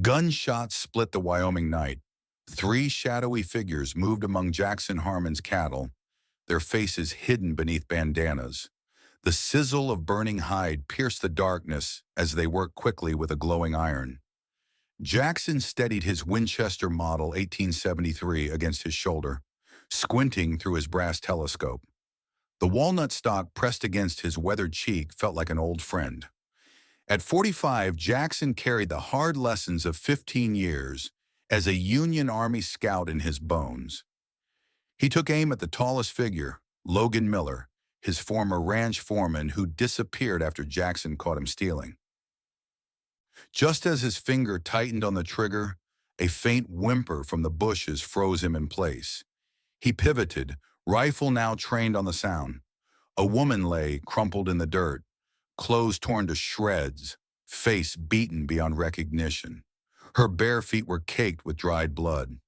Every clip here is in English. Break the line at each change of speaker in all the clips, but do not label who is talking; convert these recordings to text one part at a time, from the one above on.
Gunshots split the Wyoming night. Three shadowy figures moved among Jackson Harmon's cattle, their faces hidden beneath bandanas. The sizzle of burning hide pierced the darkness as they worked quickly with a glowing iron. Jackson steadied his Winchester Model 1873 against his shoulder, squinting through his brass telescope. The walnut stock pressed against his weathered cheek felt like an old friend. At 45, Jackson carried the hard lessons of 15 years as a Union Army scout in his bones. He took aim at the tallest figure, Logan Miller, his former ranch foreman who disappeared after Jackson caught him stealing. Just as his finger tightened on the trigger, a faint whimper from the bushes froze him in place. He pivoted, rifle now trained on the sound. A woman lay, crumpled in the dirt, clothes torn to shreds, face beaten beyond recognition. Her bare feet were caked with dried blood.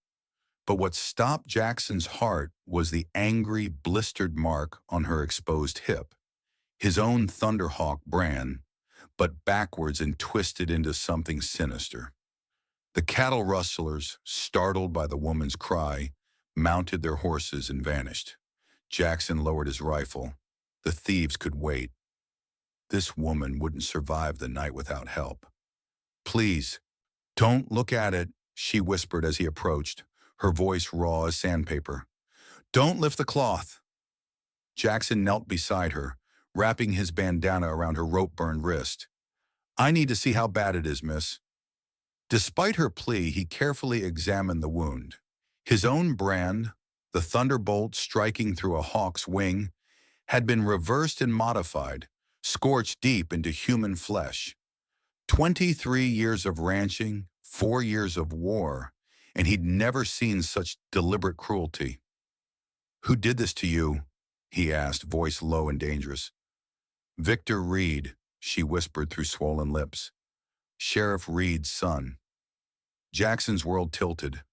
But what stopped Jackson's heart was the angry, blistered mark on her exposed hip. His own Thunderhawk brand, but backwards and twisted into something sinister. The cattle rustlers, startled by the woman's cry, mounted their horses and vanished. Jackson lowered his rifle. The thieves could wait. This woman wouldn't survive the night without help. "Please, don't look at it," she whispered as he approached, her voice raw as sandpaper. "Don't lift the cloth." Jackson knelt beside her, wrapping his bandana around her rope-burned wrist. "I need to see how bad it is, miss." Despite her plea, he carefully examined the wound. His own brand, the thunderbolt striking through a hawk's wing, had been reversed and modified, scorched deep into human flesh. 23 years of ranching, 4 years of war, and he'd never seen such deliberate cruelty. "Who did this to you?" he asked, voice low and dangerous. "Victor Reed," she whispered through swollen lips. "Sheriff Reed's son." Jackson's world tilted.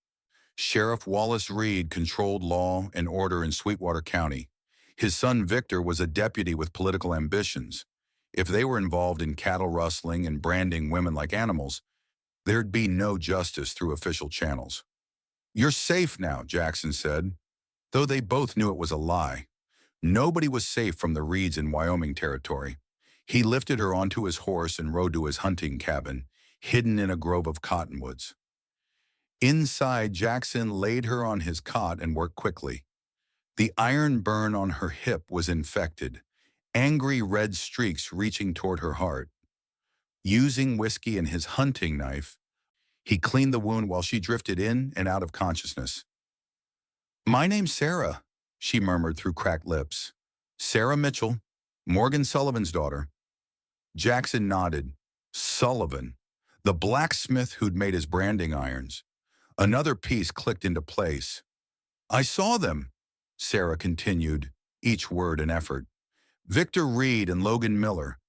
Sheriff Wallace Reed controlled law and order in Sweetwater County. His son Victor was a deputy with political ambitions. If they were involved in cattle rustling and branding women like animals, there'd be no justice through official channels. "You're safe now," Jackson said, though they both knew it was a lie. Nobody was safe from the Reeds in Wyoming territory. He lifted her onto his horse and rode to his hunting cabin, hidden in a grove of cottonwoods. Inside, Jackson laid her on his cot and worked quickly. The iron burn on her hip was infected, angry red streaks reaching toward her heart. Using whiskey and his hunting knife, he cleaned the wound while she drifted in and out of consciousness. "My name's Sarah," she murmured through cracked lips. "Sarah Mitchell, Morgan Sullivan's daughter." Jackson nodded. Sullivan, the blacksmith who'd made his branding irons. Another piece clicked into place. "I saw them," Sarah continued, each word an effort. "Victor Reed and Logan Miller.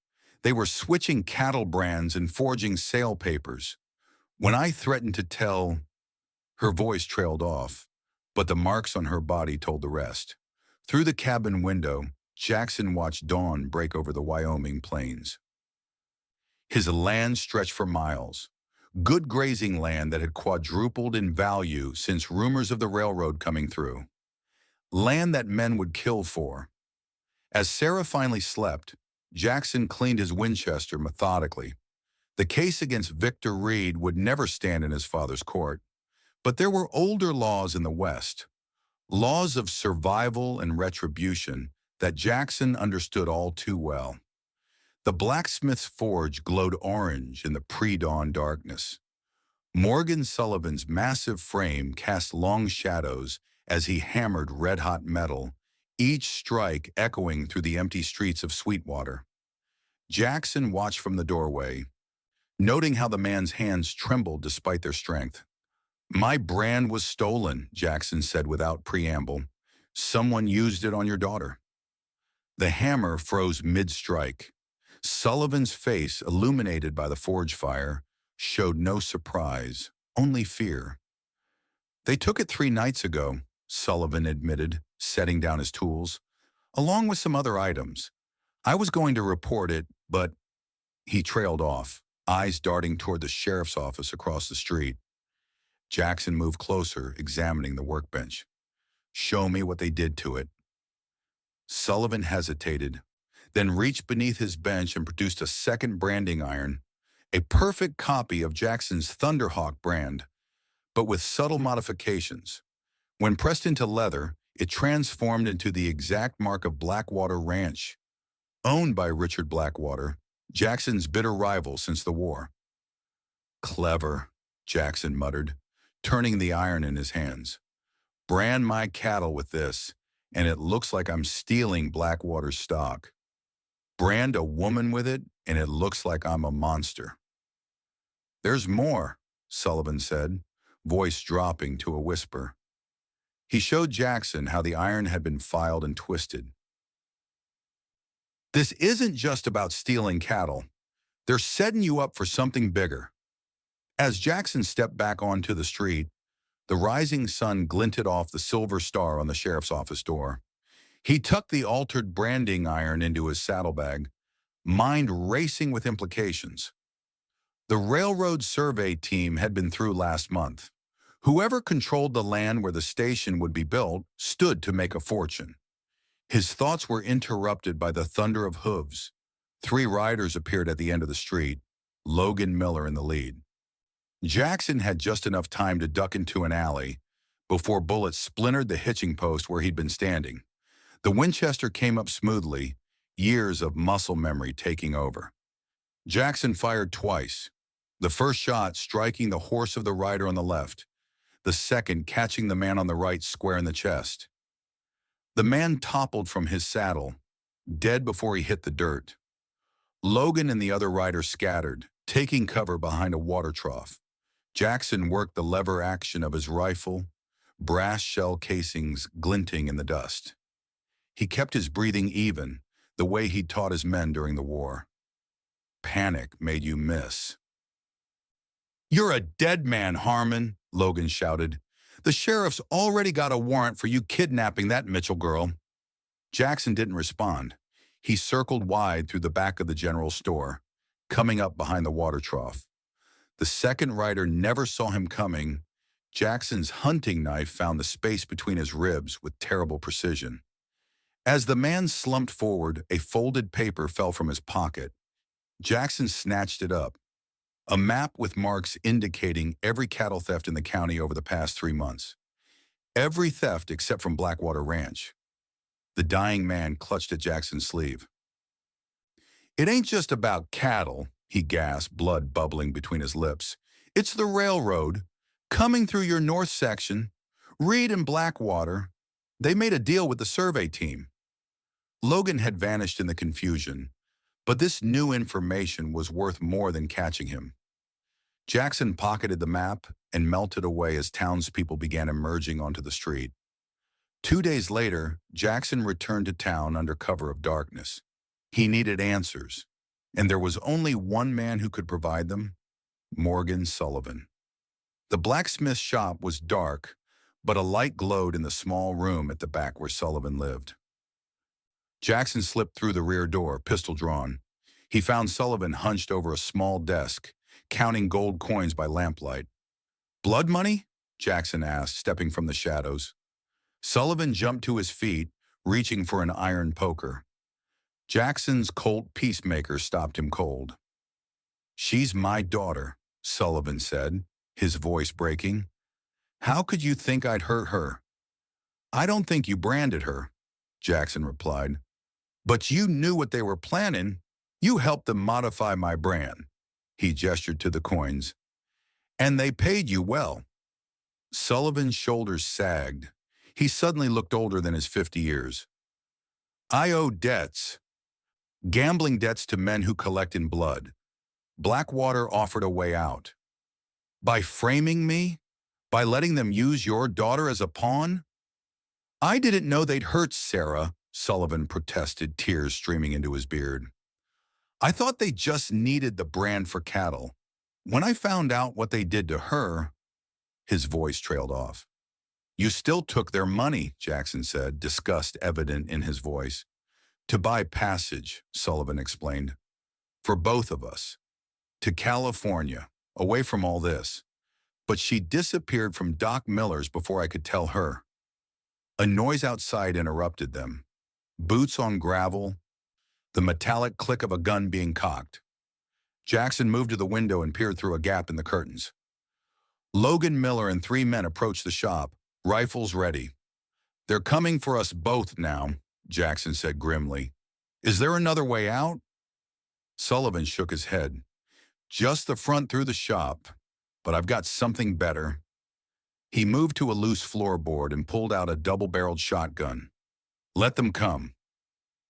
They were switching cattle brands and forging sale papers. When I threatened to tell..." Her voice trailed off, but the marks on her body told the rest. Through the cabin window, Jackson watched dawn break over the Wyoming plains. His land stretched for miles. Good grazing land that had quadrupled in value since rumors of the railroad coming through. Land that men would kill for. As Sarah finally slept, Jackson cleaned his Winchester methodically. The case against Victor Reed would never stand in his father's court. But there were older laws in the West, laws of survival and retribution that Jackson understood all too well. The blacksmith's forge glowed orange in the pre-dawn darkness. Morgan Sullivan's massive frame cast long shadows as he hammered red-hot metal, each strike echoing through the empty streets of Sweetwater. Jackson watched from the doorway, noting how the man's hands trembled despite their strength. "My brand was stolen," Jackson said without preamble. "Someone used it on your daughter." The hammer froze mid-strike. Sullivan's face, illuminated by the forge fire, showed no surprise, only fear. "They took it 3 nights ago," Sullivan admitted, setting down his tools, "along with some other items. I was going to report it, but..." He trailed off, eyes darting toward the sheriff's office across the street. Jackson moved closer, examining the workbench. "Show me what they did to it." Sullivan hesitated, then reached beneath his bench and produced a second branding iron, a perfect copy of Jackson's Thunderhawk brand, but with subtle modifications. When pressed into leather, it transformed into the exact mark of Blackwater Ranch, owned by Richard Blackwater, Jackson's bitter rival since the war. "Clever," Jackson muttered, turning the iron in his hands. "Brand my cattle with this, and it looks like I'm stealing Blackwater's stock. Brand a woman with it, and it looks like I'm a monster." "There's more," Sullivan said, voice dropping to a whisper. He showed Jackson how the iron had been filed and twisted. "This isn't just about stealing cattle. They're setting you up for something bigger." As Jackson stepped back onto the street, the rising sun glinted off the silver star on the sheriff's office door. He tucked the altered branding iron into his saddlebag, mind racing with implications. The railroad survey team had been through last month. Whoever controlled the land where the station would be built stood to make a fortune. His thoughts were interrupted by the thunder of hooves. 3 riders appeared at the end of the street, Logan Miller in the lead. Jackson had just enough time to duck into an alley before bullets splintered the hitching post where he'd been standing. The Winchester came up smoothly, years of muscle memory taking over. Jackson fired twice, the first shot striking the horse of the rider on the left, the second catching the man on the right square in the chest. The man toppled from his saddle, dead before he hit the dirt. Logan and the other rider scattered, taking cover behind a water trough. Jackson worked the lever action of his rifle, brass shell casings glinting in the dust. He kept his breathing even, the way he'd taught his men during the war. Panic made you miss. "You're a dead man, Harmon," Logan shouted. "The sheriff's already got a warrant for you kidnapping that Mitchell girl." Jackson didn't respond. He circled wide through the back of the general store, coming up behind the water trough. The second rider never saw him coming. Jackson's hunting knife found the space between his ribs with terrible precision. As the man slumped forward, a folded paper fell from his pocket. Jackson snatched it up. A map with marks indicating every cattle theft in the county over the past 3 months. Every theft except from Blackwater Ranch. The dying man clutched at Jackson's sleeve. "It ain't just about cattle," he gasped, blood bubbling between his lips. "It's the railroad, coming through your north section. Reed and Blackwater, they made a deal with the survey team." Logan had vanished in the confusion, but this new information was worth more than catching him. Jackson pocketed the map and melted away as townspeople began emerging onto the street. 2 days later, Jackson returned to town under cover of darkness. He needed answers, and there was only one man who could provide them: Morgan Sullivan. The blacksmith shop was dark, but a light glowed in the small room at the back where Sullivan lived. Jackson slipped through the rear door, pistol drawn. He found Sullivan hunched over a small desk, counting gold coins by lamplight. "Blood money?" Jackson asked, stepping from the shadows. Sullivan jumped to his feet, reaching for an iron poker. Jackson's Colt Peacemaker stopped him cold. "She's my daughter," Sullivan said, his voice breaking. "How could you think I'd hurt her?" "I don't think you branded her," Jackson replied. "But you knew what they were planning. You helped them modify my brand." He gestured to the coins. "And they paid you well." Sullivan's shoulders sagged. He suddenly looked older than his 50 years. "I owe debts. Gambling debts to men who collect in blood. Blackwater offered a way out. By framing me? By letting them use your daughter as a pawn?" "I didn't know they'd hurt Sarah," Sullivan protested, tears streaming into his beard. "I thought they just needed the brand for cattle. When I found out what they did to her..." His voice trailed off. "You still took their money," Jackson said, disgust evident in his voice. "To buy passage," Sullivan explained. "For both of us. To California, away from all this. But she disappeared from Doc Miller's before I could tell her. A noise outside interrupted them. Boots on gravel, the metallic click of a gun being cocked. Jackson moved to the window and peered through a gap in the curtains. Logan Miller and 3 men approached the shop, rifles ready. "They're coming for us both now," Jackson said grimly. "Is there another way out?" Sullivan shook his head. "Just the front through the shop, but I've got something better." He moved to a loose floorboard and pulled out a double-barreled shotgun. "Let them come."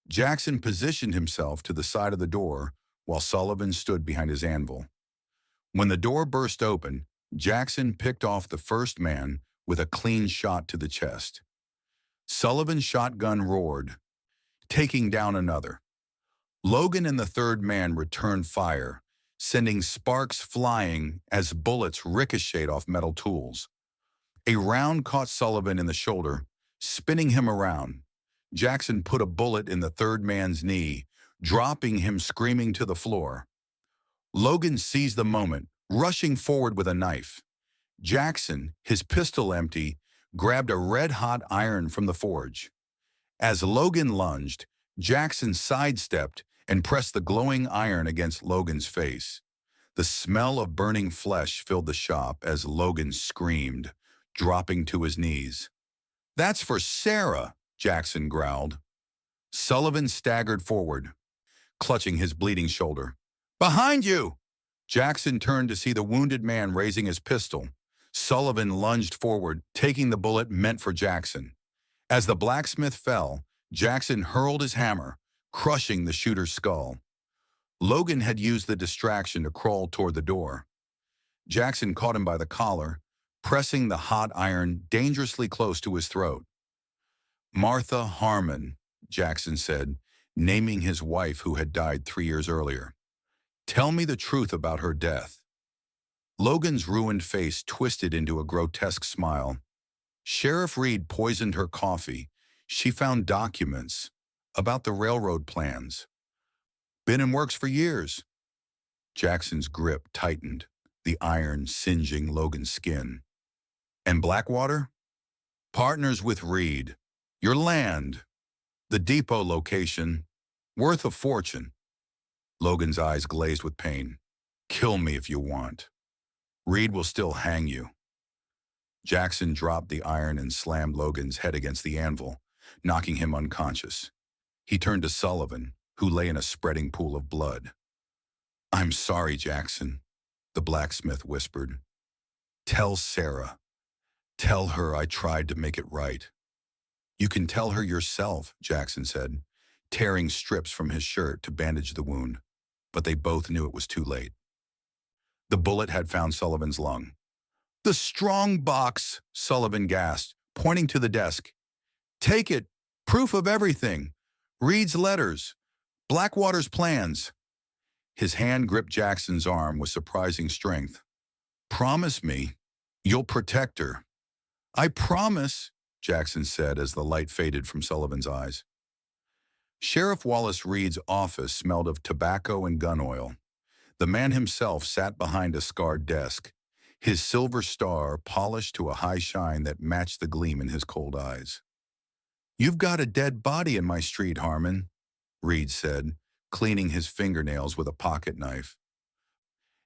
Jackson positioned himself to the side of the door while Sullivan stood behind his anvil. When the door burst open, Jackson picked off the first man with a clean shot to the chest. Sullivan's shotgun roared, taking down another. Logan and the third man returned fire, sending sparks flying as bullets ricocheted off metal tools. A round caught Sullivan in the shoulder, spinning him around. Jackson put a bullet in the third man's knee, dropping him screaming to the floor. Logan seized the moment, rushing forward with a knife. Jackson, his pistol empty, grabbed a red-hot iron from the forge. As Logan lunged, Jackson sidestepped and pressed the glowing iron against Logan's face. The smell of burning flesh filled the shop as Logan screamed, dropping to his knees. "That's for Sarah," Jackson growled. Sullivan staggered forward, clutching his bleeding shoulder. "Behind you!" Jackson turned to see the wounded man raising his pistol. Sullivan lunged forward, taking the bullet meant for Jackson. As the blacksmith fell, Jackson hurled his hammer, crushing the shooter's skull. Logan had used the distraction to crawl toward the door. Jackson caught him by the collar, pressing the hot iron dangerously close to his throat. "Martha Harmon," Jackson said, naming his wife who had died 3 years earlier. "Tell me the truth about her death." Logan's ruined face twisted into a grotesque smile. "Sheriff Reed poisoned her coffee. She found documents about the railroad plans. Been in works for years." Jackson's grip tightened, the iron singeing Logan's skin. "And Blackwater?" "Partners with Reed. Your land. The depot location. Worth a fortune." Logan's eyes glazed with pain. "Kill me if you want. Reed will still hang you." Jackson dropped the iron and slammed Logan's head against the anvil, knocking him unconscious. He turned to Sullivan, who lay in a spreading pool of blood. "I'm sorry, Jackson," the blacksmith whispered. "Tell Sarah. Tell her I tried to make it right." "You can tell her yourself," Jackson said, tearing strips from his shirt to bandage the wound. But they both knew it was too late. The bullet had found Sullivan's lung. "The strong box," Sullivan gasped, pointing to the desk. "Take it. Proof of everything. Reed's letters. Blackwater's plans." His hand gripped Jackson's arm with surprising strength. "Promise me you'll protect her." "I promise," Jackson said as the light faded from Sullivan's eyes. Sheriff Wallace Reed's office smelled of tobacco and gun oil. The man himself sat behind a scarred desk, his silver star polished to a high shine that matched the gleam in his cold eyes. "You've got a dead body in my street, Harmon," Reed said, cleaning his fingernails with a pocket knife.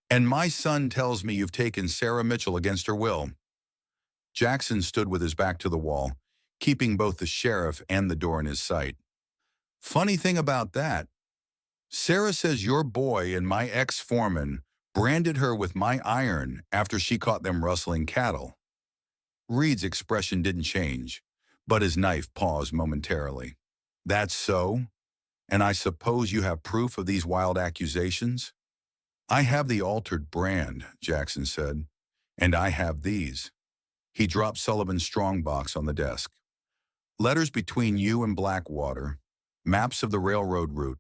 "And my son tells me you've taken Sarah Mitchell against her will." Jackson stood with his back to the wall, keeping both the sheriff and the door in his sight. "Funny thing about that, Sarah says your boy and my ex-foreman branded her with my iron after she caught them rustling cattle." Reed's expression didn't change, but his knife paused momentarily. "That's so? And I suppose you have proof of these wild accusations?" "I have the altered brand," Jackson said, "and I have these." He dropped Sullivan's strongbox on the desk. "Letters between you and Blackwater, maps of the railroad route,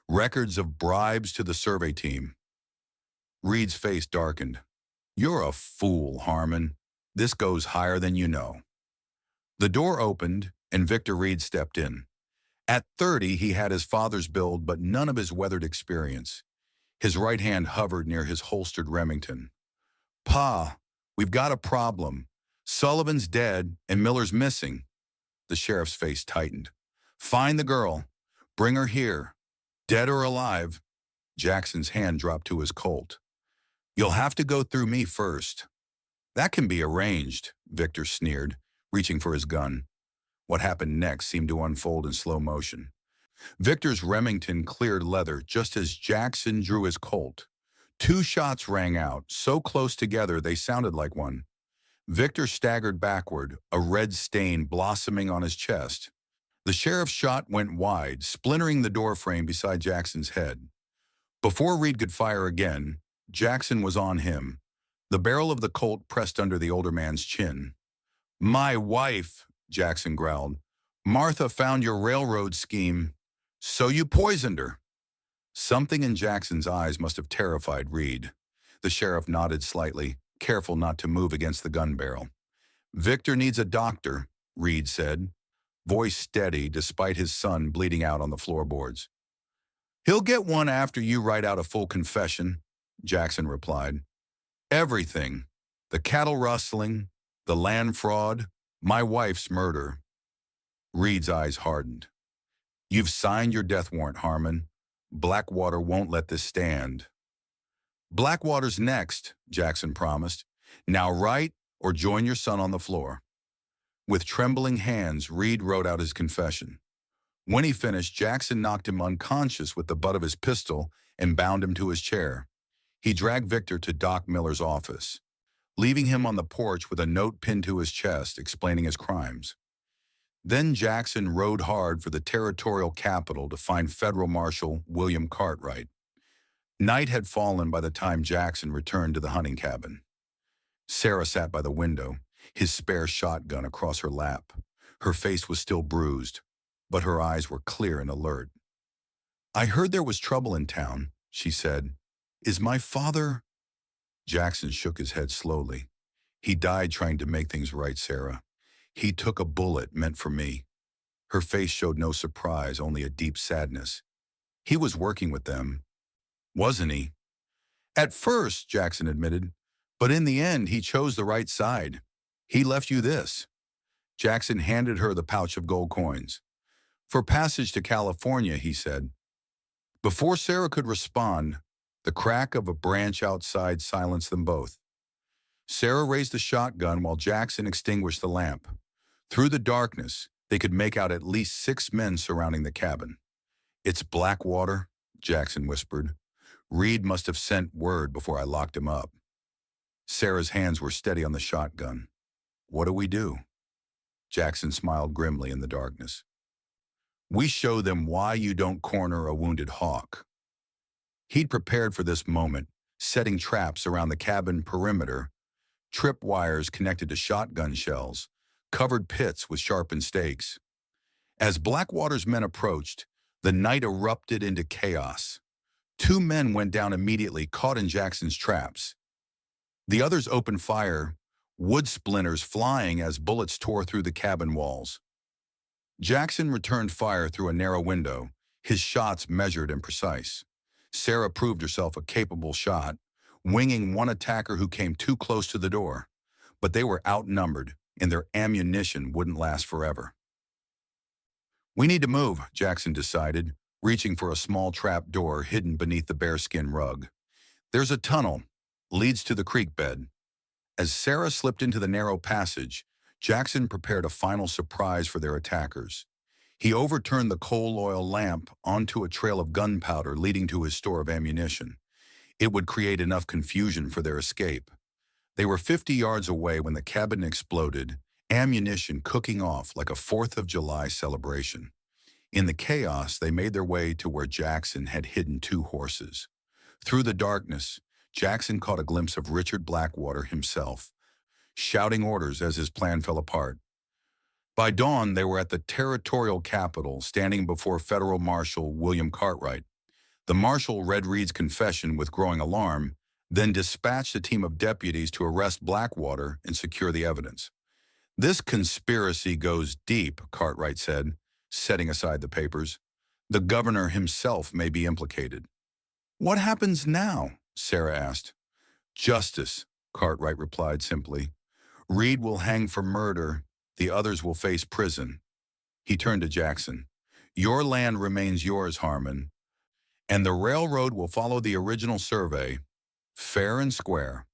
records of bribes to the survey team." Reed's face darkened. "You're a fool, Harmon. This goes higher than you know." The door opened, and Victor Reed stepped in. At 30, he had his father's build, but none of his weathered experience. His right hand hovered near his holstered Remington. "Pa, we've got a problem. Sullivan's dead and Miller's missing." The sheriff's face tightened. "Find the girl. Bring her here. Dead or alive." Jackson's hand dropped to his Colt. "You'll have to go through me first." "That can be arranged," Victor sneered, reaching for his gun. What happened next seemed to unfold in slow motion. Victor's Remington cleared leather just as Jackson drew his Colt. Two shots rang out, so close together they sounded like one. Victor staggered backward, a red stain blossoming on his chest. The sheriff's shot went wide, splintering the doorframe beside Jackson's head. Before Reed could fire again, Jackson was on him. The barrel of the Colt pressed under the older man's chin. "My wife," Jackson growled. "Martha found your railroad scheme. So you poisoned her." Something in Jackson's eyes must have terrified Reed. The sheriff nodded slightly, careful not to move against the gun barrel. "Victor needs a doctor," Reed said, voice steady despite his son bleeding out on the floorboards. "He'll get one after you write out a full confession," Jackson replied. "Everything. The cattle rustling, the land fraud, my wife's murder." Reed's eyes hardened. "You've signed your death warrant, Harmon. Blackwater won't let this stand." "Blackwater's next," Jackson promised. "Now write or join your son on the floor." With trembling hands, Reed wrote out his confession. When he finished, Jackson knocked him unconscious with the butt of his pistol and bound him to his chair. He dragged Victor to Doc Miller's office, leaving him on the porch with a note pinned to his chest explaining his crimes. Then Jackson rode hard for the territorial capital to find Federal Marshal William Cartwright. Night had fallen by the time Jackson returned to the hunting cabin. Sarah sat by the window, his spare shotgun across her lap. Her face was still bruised, but her eyes were clear and alert. "I heard there was trouble in town," she said. "Is my father—" Jackson shook his head slowly. "He died trying to make things right, Sarah. He took a bullet meant for me." Her face showed no surprise, only a deep sadness. "He was working with them, wasn't he?" "At first," Jackson admitted, "but in the end he chose the right side. He left you this." Jackson handed her the pouch of gold coins. "For passage to California," he said. Before Sarah could respond, the crack of a branch outside silenced them both. Sarah raised the shotgun while Jackson extinguished the lamp. Through the darkness, they could make out at least 6 men surrounding the cabin. "It's Blackwater," Jackson whispered. "Reed must have sent word before I locked him up." Sarah's hands were steady on the shotgun. "What do we do?" Jackson smiled grimly in the darkness. "We show them why you don't corner a wounded hawk." He'd prepared for this moment, setting traps around the cabin perimeter, tripwires connected to shotgun shells, covered pits with sharpened stakes. As Blackwater's men approached, the night erupted into chaos. 2 men went down immediately, caught in Jackson's traps. The others opened fire, wood splinters flying as bullets tore through the cabin walls. Jackson returned fire through a narrow window, his shots measured and precise. Sarah proved herself a capable shot, winging one attacker who came too close to the door. But they were outnumbered, and their ammunition wouldn't last forever. "We need to move," Jackson decided, reaching for a small trap door hidden beneath the bearskin rug. "There's a tunnel, leads to the creek bed." As Sarah slipped into the narrow passage, Jackson prepared a final surprise for their attackers. He overturned the coal oil lamp onto a trail of gunpowder leading to his store of ammunition. It would create enough confusion for their escape. They were 50 yards away when the cabin exploded, ammunition cooking off like a 4th of July celebration. In the chaos, they made their way to where Jackson had hidden 2 horses. Through the darkness, Jackson caught a glimpse of Richard Blackwater himself, shouting orders as his plan fell apart. By dawn, they were at the territorial capital, standing before Federal Marshal William Cartwright. The marshal read Reed's confession with growing alarm, then dispatched a team of deputies to arrest Blackwater and secure the evidence. "This conspiracy goes deep," Cartwright said, setting aside the papers. "The governor himself may be implicated." What happens now? Sarah asked. Justice, Cartwright replied simply. Reed will hang for murder. The others will face prison. He turned to Jackson. Your land remains yours, Harmon, and the railroad will follow the original survey, fair and square.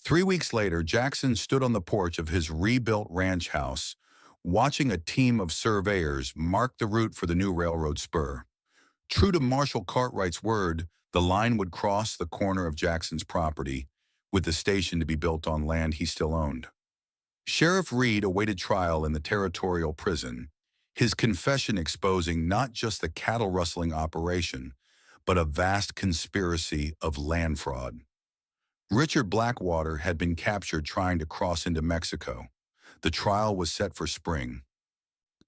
3 weeks later, Jackson stood on the porch of his rebuilt ranch house, watching a team of surveyors mark the route for the new railroad spur. True to Marshall Cartwright's word, the line would cross the corner of Jackson's property, with the station to be built on land he still owned. Sheriff Reed awaited trial in the territorial prison, his confession exposing not just the cattle-rustling operation, but a vast conspiracy of land fraud. Richard Blackwater had been captured trying to cross into Mexico. The trial was set for spring.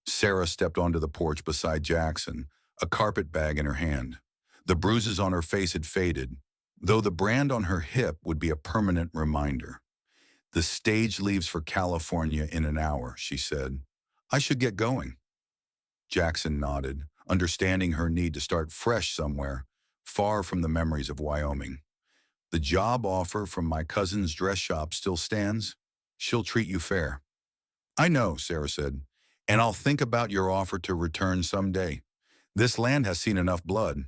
Sarah stepped onto the porch beside Jackson, a carpet bag in her hand. The bruises on her face had faded, though the brand on her hip would be a permanent reminder. The stage leaves for California in an hour, she said. I should get going. Jackson nodded, understanding her need to start fresh somewhere, far from the memories of Wyoming. The job offer from my cousin's dress shop still stands. She'll treat you fair. I know, Sarah said, and I'll think about your offer to return someday. This land has seen enough blood.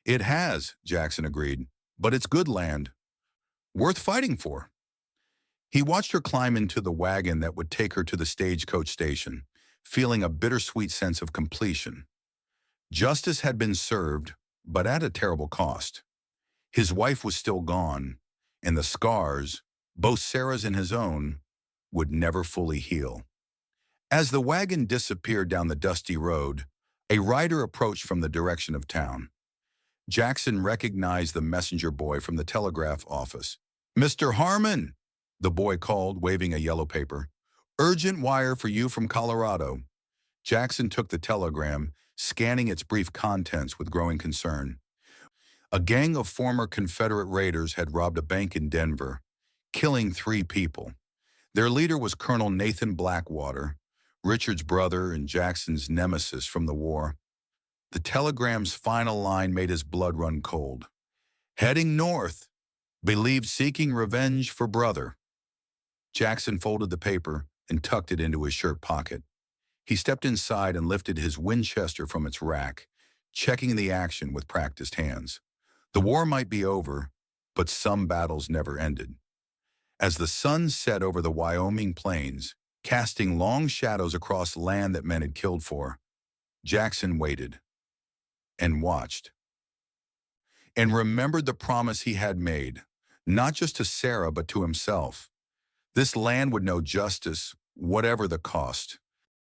It has, Jackson agreed, but it's good land. Worth fighting for. He watched her climb into the wagon that would take her to the stagecoach station, feeling a bittersweet sense of completion. Justice had been served, but at a terrible cost. His wife was still gone, and the scars, both Sarah's and his own, would never fully heal. As the wagon disappeared down the dusty road, a rider approached from the direction of town. Jackson recognized the messenger boy from the telegraph office. Mr. Harmon, the boy called, waving a yellow paper. Urgent wire for you from Colorado. Jackson took the telegram, scanning its brief contents with growing concern. A gang of former Confederate raiders had robbed a bank in Denver, killing 3 people. Their leader was Colonel Nathan Blackwater, Richard's brother and Jackson's nemesis from the war. The telegram's final line made his blood run cold. Heading north, believed seeking revenge for brother. Jackson folded the paper and tucked it into his shirt pocket. He stepped inside and lifted his Winchester from its rack, checking the action with practiced hands. The war might be over, but some battles never ended. As the sun set over the Wyoming plains, casting long shadows across land that men had killed for, Jackson waited and watched and remembered the promise he had made, not just to Sarah but to himself. This land would know justice, whatever the cost.